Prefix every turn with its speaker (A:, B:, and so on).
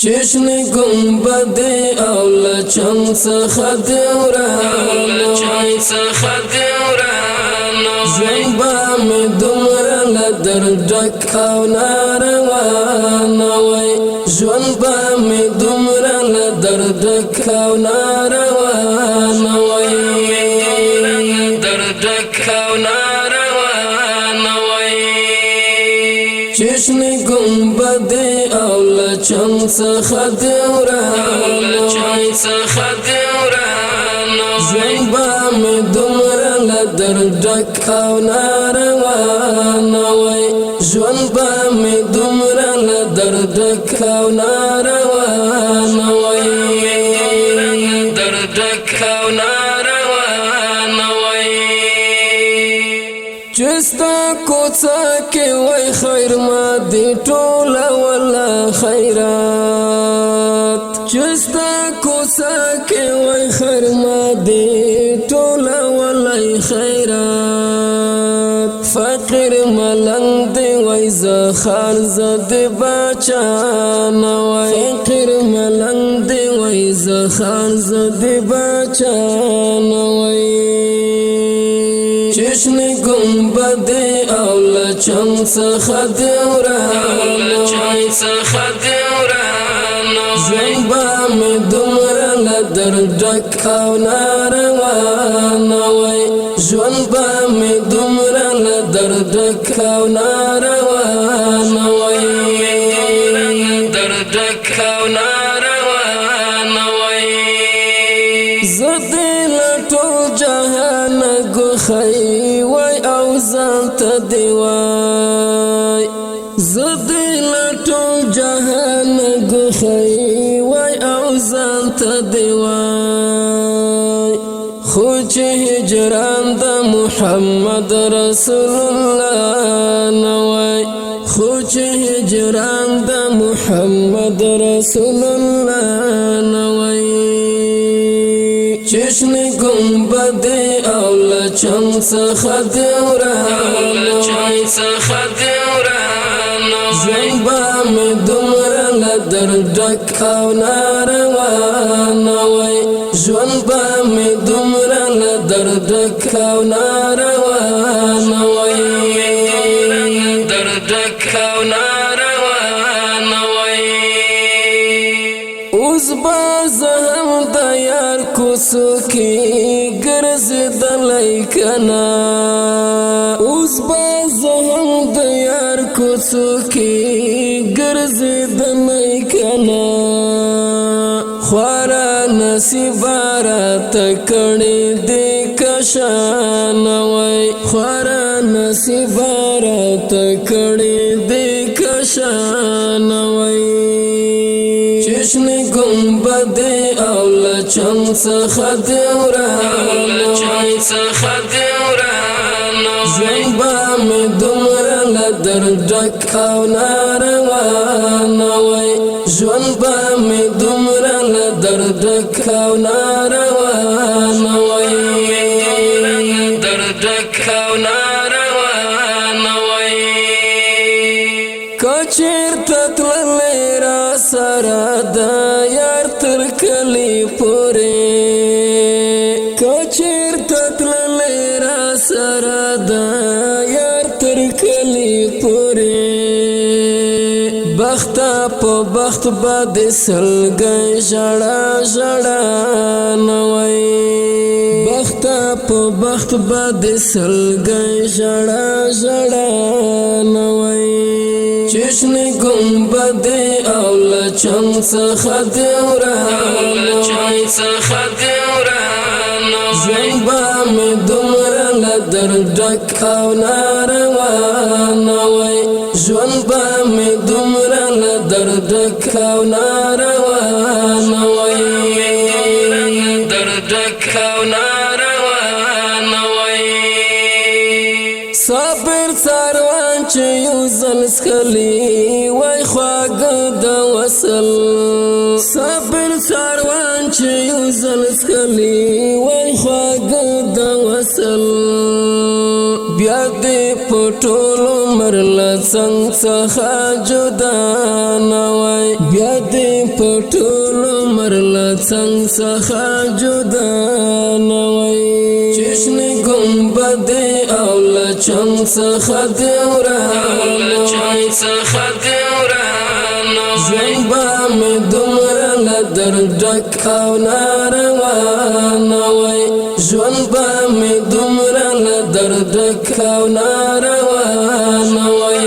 A: چشن گنبد او لچن څخه دی ورانو ژوند به مې دومره له درد ډک او ناروانه وای ژوند به مې دومره له درد ډک او ناروانه وای چشن گنبد او لچن څخه دی ورانو ژوند به مې دومره له درد ډک او ناروانه وای ژوند به مې دومره له درد ډک او ناروانه وای چستا کوڅه کې وای خیر ما دی ټوله ولا خیرات چستا کوڅه کې وای خیر ما دی ټوله ولا خیرات فقیر ملنګ دی وای زخار زد بچا نه وای فقیر ملنګ دی وای زخار زد بچا نه وای چشن گنبد او لچن څخه دی ورانو ژوند به مې دومره له درد ډک او ناروانه وای ژوند به مې دومره له درد ډک او ناروانه وای زه دې له ټول جهان ګوښی وای او ځان ته دی وای زه دې له ټول جهان ګوښی وای او ځان ته دی وای خو چې هجران د محمد رسول الله نه وای خو چې هجران د محمد رسول الله نه وای چشن گنبد او لچن څخه دی ورانو ژوند به مې دومره له درد ډک او ناروانه وای ژوند به مې دومره له درد ډک او ناروانه وای اوس به زه هم د یار کوڅو کې ګرځېدلی کنه اوس به زه هم د یار کوڅو کې ګرځېدلی کنه خورا نصیبه راته کړې دې کشانه وای خورا نصیبه راته کړې دې کشانه وای چشن گنبد او لچن څخه دی ورانو ژوند به مې دومره له درد ډک او ناروانه وای ژوند به مې دومره له درد ډک او ناروانه وای که چېرته تللی را سره د یار تر کلي پورې که چېرته تللی را سره د یار تر کلي پورې بخته په بخت به د سلګۍ ژړا ژړا نه وای بخته په بخت به د سلګۍ ژړا ژړا نه وای چشن گنبد او لچن څخه دی ورانو ژوند به مې دومره له درد ډک او ناروانه وای ژوند به مې دومره له درد ډک او ناروانه وای صابر څاروان چې یو ځل څښلي وای خواږه د وصل صابر څاروان چې یو ځل څښلي وای خواږه د وصل بیا دې په ټولو عمر لڅنګ څخه جدا نوای بیا دې په ټول عمر لڅنګ څخه جدا نوای چشم گنبد او لچنګ څخه دې ورانوي ژوند به مې دومره له درد ډک او ناروا نوای ژوند به مې دومره له درد ډک او ناروا نوای